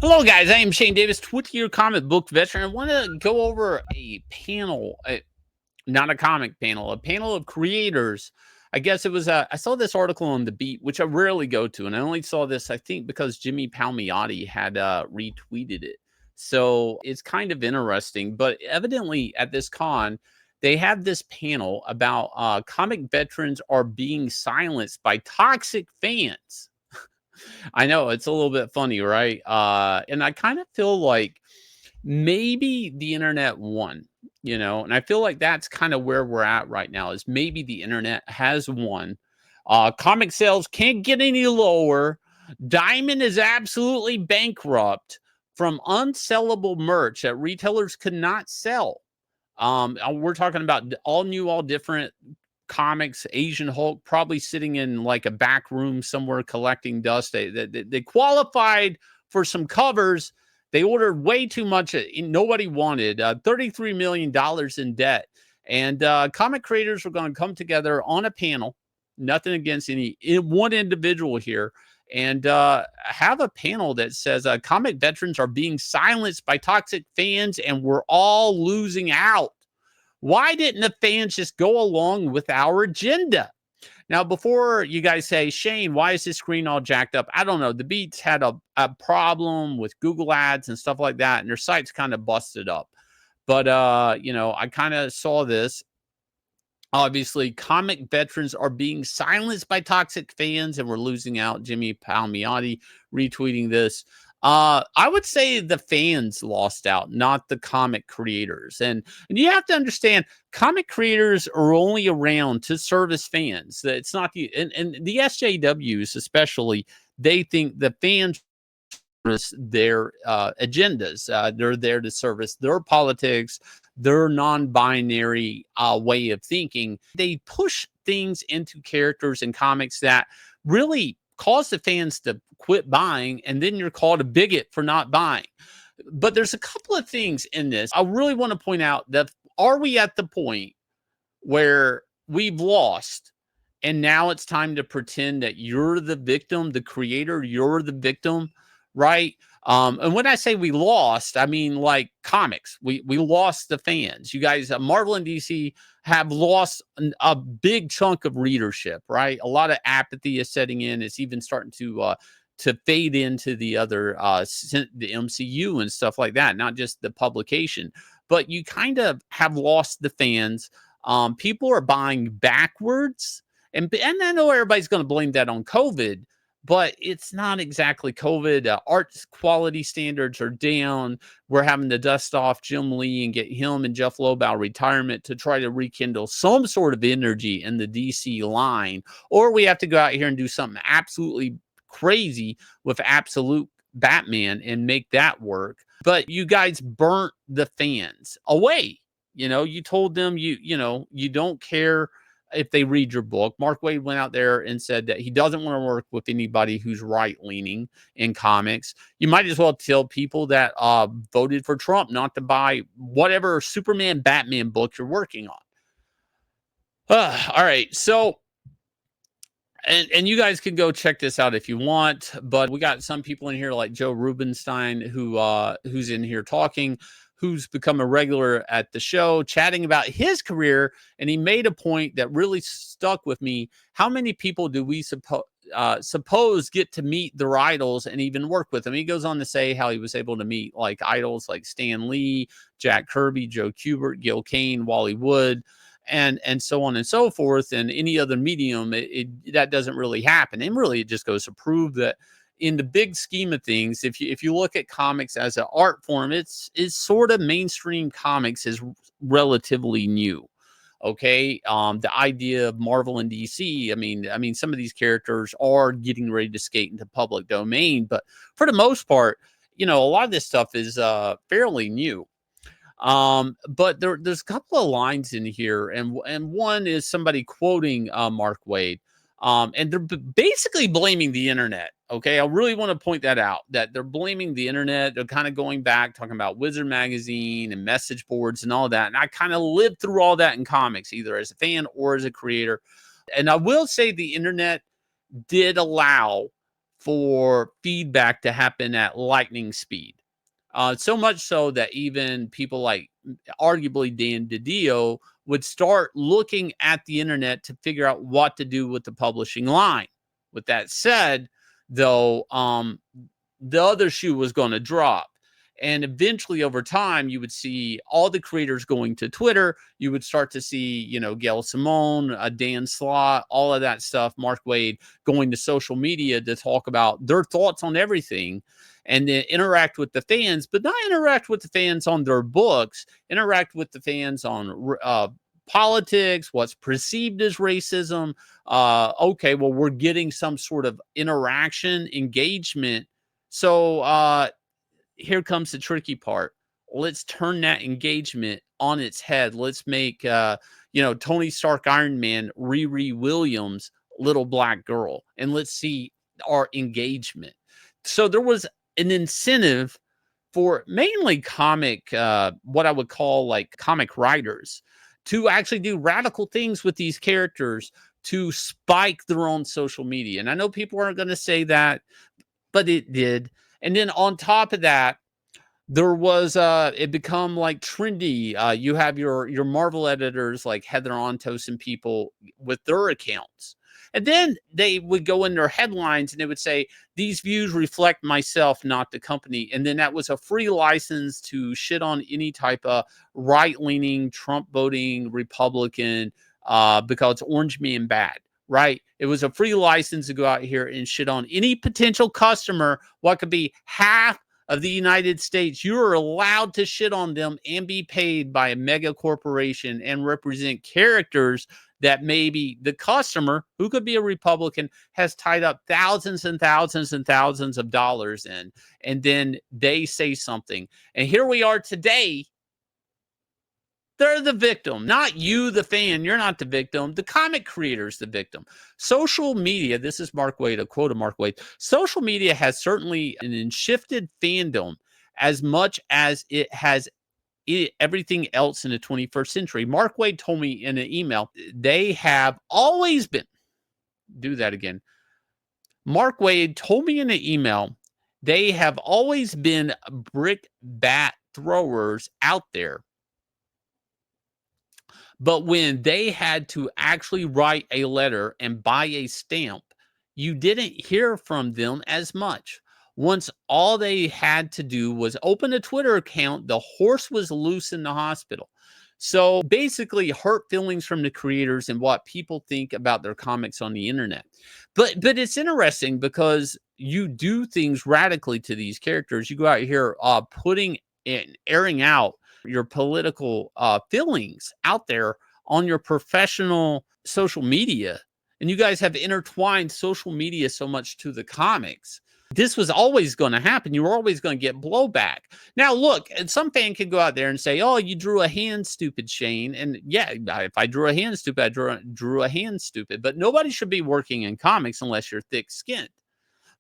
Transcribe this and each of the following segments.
Hello, guys. I am Shane Davis, 20-year comic book veteran. I want to go over a panel, not a comic panel, a panel of creators. I guess it was, I saw this article on The Beat, which I rarely go to. And I only saw this, I think, because Jimmy Palmiotti had retweeted it. So it's kind of interesting. But evidently at this con, they have this panel about comic veterans are being silenced by toxic fans. I know it's a little bit funny, right? And I kind of feel like maybe the internet won, and I feel like that's kind of where we're at right now is maybe the internet has won. Comic sales can't get any lower. Diamond is absolutely bankrupt from unsellable merch that retailers could not sell. We're talking about all new, all different comics. Asian Hulk probably sitting in like a back room somewhere collecting dust. They qualified for some covers. They ordered way too much. Nobody wanted $33 million in debt. And comic creators were going to come together on a panel. Nothing against one individual here. And have a panel that says comic veterans are being silenced by toxic fans and we're all losing out. Why didn't the fans just go along with our agenda? Now, before you guys say, Shane, why is this screen all jacked up? I don't know. The Beats had a problem with Google ads and stuff like that, and their site's kind of busted up. But, I kind of saw this. Obviously, comic veterans are being silenced by toxic fans, and we're losing out. Jimmy Palmiotti retweeting this. I would say the fans lost out, not the comic creators. And you have to understand, comic creators are only around to service fans. It's not and the SJWs especially. They think the fans their agendas. They're there to service their politics, their non-binary way of thinking. They push things into characters and comics that really cause the fans to quit buying, and then you're called a bigot for not buying. But there's a couple of things in this I really want to point out. That are we at the point where we've lost and now it's time to pretend that you're the victim, the creator, you're the victim, right? And when I say we lost, I mean like comics. We lost the fans. You guys, Marvel and DC have lost a big chunk of readership, right? A lot of apathy is setting in. It's even starting to fade into the other the MCU and stuff like that, not just the publication. But you kind of have lost the fans. People are buying backwards. And I know everybody's going to blame that on COVID, but it's not exactly COVID. Art quality standards are down. We're having to dust off Jim Lee and get him and Jeff Loeb out of retirement to try to rekindle some sort of energy in the DC line. Or we have to go out here and do something absolutely crazy with absolute Batman and make that work. But you guys burnt the fans away. You told them you don't care if they read your book. Mark Waid went out there and said that he doesn't want to work with anybody who's right-leaning in comics. You might as well tell people that voted for Trump not to buy whatever Superman, Batman book you're working on. All right, so and you guys can go check this out if you want, but we got some people in here like Joe Rubenstein who's in here talking, who's become a regular at the show, chatting about his career. And he made a point that really stuck with me. How many people do we suppose get to meet their idols and even work with them? He goes on to say how he was able to meet like idols like Stan Lee, Jack Kirby, Joe Kubert, Gil Kane, Wally Wood, and so on and so forth. And any other medium, that doesn't really happen. And really, it just goes to prove that in the big scheme of things, if you look at comics as an art form, it's sort of mainstream comics is relatively new. Okay. The idea of Marvel and DC, I mean, some of these characters are getting ready to skate into public domain, but for the most part, a lot of this stuff is fairly new. But there's a couple of lines in here, and one is somebody quoting Mark Waid. And they're basically blaming the internet. Okay, I really want to point that out, that they're blaming the internet. They're kind of going back, talking about Wizard Magazine and message boards and all that. And I kind of lived through all that in comics, either as a fan or as a creator. And I will say the internet did allow for feedback to happen at lightning speed. So much so that even people like arguably Dan DiDio would start looking at the internet to figure out what to do with the publishing line. With that said, though, the other shoe was going to drop. And eventually, over time, you would see all the creators going to Twitter. You would start to see, Gail Simone, Dan Slott, all of that stuff, Mark Wade going to social media to talk about their thoughts on everything and then interact with the fans, but not interact with the fans on their books, interact with the fans on politics, what's perceived as racism. Okay, well, we're getting some sort of interaction, engagement. So here comes the tricky part. Let's turn that engagement on its head. Let's make, Tony Stark Iron Man, Riri Williams, little black girl, and let's see our engagement. So there was an incentive for mainly comic, what I would call like comic writers, to actually do radical things with these characters to spike their own social media. And I know people aren't going to say that, but it did. And then on top of that, there was it become like trendy. You have your Marvel editors like Heather Ontos and people with their accounts. And then they would go in their headlines and they would say, these views reflect myself, not the company. And then that was a free license to shit on any type of right-leaning, Trump voting Republican because orange man bad. Right? It was a free license to go out here and shit on any potential customer, what could be half of the United States. You are allowed to shit on them and be paid by a mega corporation and represent characters that maybe the customer, who could be a Republican, has tied up thousands and thousands and thousands of dollars in. And then they say something. And here we are today. They're the victim, not you, the fan. You're not the victim. The comic creator's the victim. Social media, this is Mark Waid, a quote of Mark Waid. Social media has certainly an shifted fandom as much as it has everything else in the 21st century. Mark Waid told me in an email, they have always been, do that again. Mark Waid told me in an email, they have always been brickbat throwers out there. But when they had to actually write a letter and buy a stamp, you didn't hear from them as much. Once all they had to do was open a Twitter account, the horse was loose in the hospital. So basically, hurt feelings from the creators and what people think about their comics on the internet. But it's interesting because you do things radically to these characters. You go out here putting and airing out your political feelings out there on your professional social media. And you guys have intertwined social media so much to the comics. This was always going to happen. You were always going to get blowback. Now, look, and some fan could go out there and say, oh, you drew a hand stupid, Shane. And yeah, if I drew a hand stupid, I drew a hand stupid. But nobody should be working in comics unless you're thick-skinned.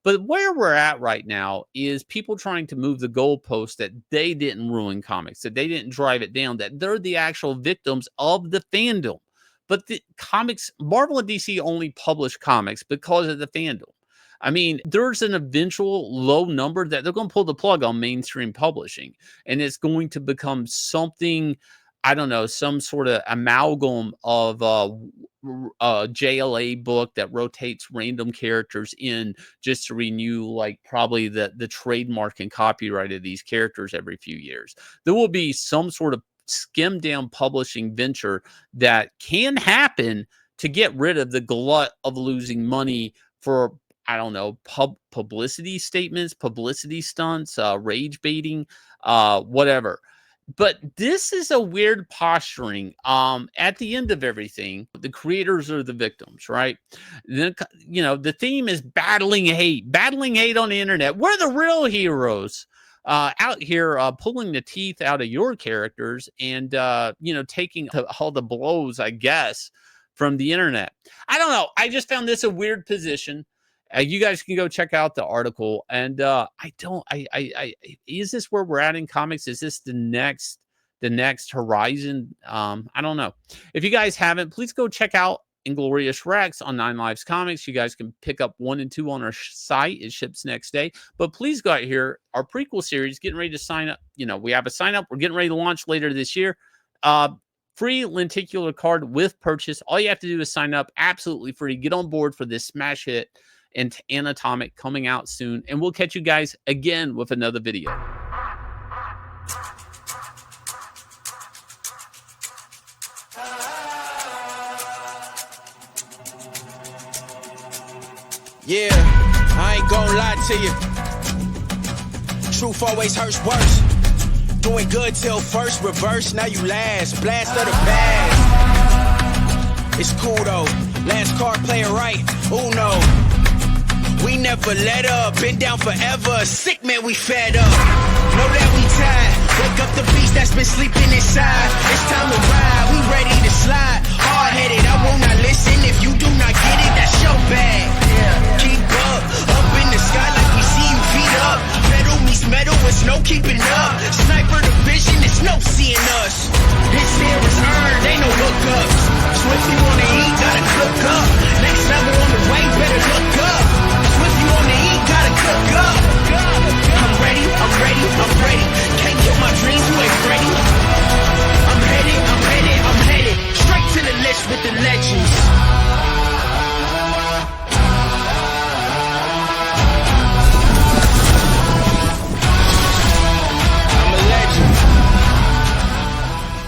But where we're at right now is people trying to move the goalpost that they didn't ruin comics, that they didn't drive it down, that they're the actual victims of the fandom. But the comics, Marvel and DC only publish comics because of the fandom. I mean, there's an eventual low number that they're going to pull the plug on mainstream publishing, and it's going to become something, I don't know, some sort of amalgam of a JLA book that rotates random characters in just to renew like probably the trademark and copyright of these characters every few years. There will be some sort of skim down publishing venture that can happen to get rid of the glut of losing money for, I don't know, publicity statements, publicity stunts, rage baiting, whatever. But this is a weird posturing. At the end of everything, the creators are the victims, right? Then, the theme is battling hate on the internet. We're the real heroes out here pulling the teeth out of your characters and, taking all the blows, I guess, from the internet. I don't know. I just found this a weird position. You guys can go check out the article. And is this where we're at in comics? Is this the next horizon? I don't know. If you guys haven't, please go check out Inglorious Rex on 9 Lives Comics. You guys can pick up 1 and 2 on our site. It ships next day. But please go out here. Our prequel series, getting ready to sign up. You know, we have a sign up. We're getting ready to launch later this year. Free lenticular card with purchase. All you have to do is sign up. Absolutely free. Get on board for this smash hit and Anatomic coming out soon. And we'll catch you guys again with another video. Yeah, I ain't gonna lie to you. Truth always hurts worse. Doing good till first, reverse, now you last. Blast of the past. It's cool though. Last card player right. Uno. We never let up. Been down forever. Sick man, we fed up. Know that we tired. Wake up the beast that's been sleeping inside. It's time to ride. We ready to slide. Hard-headed, I will not listen. If you do not get it, that's your bad. Keep up in the sky like we see you feet up. Metal meets metal, it's no keeping up. Sniper division, it's no seeing us. This here is earned, ain't no hookups. So if you wanna eat, gotta cook up.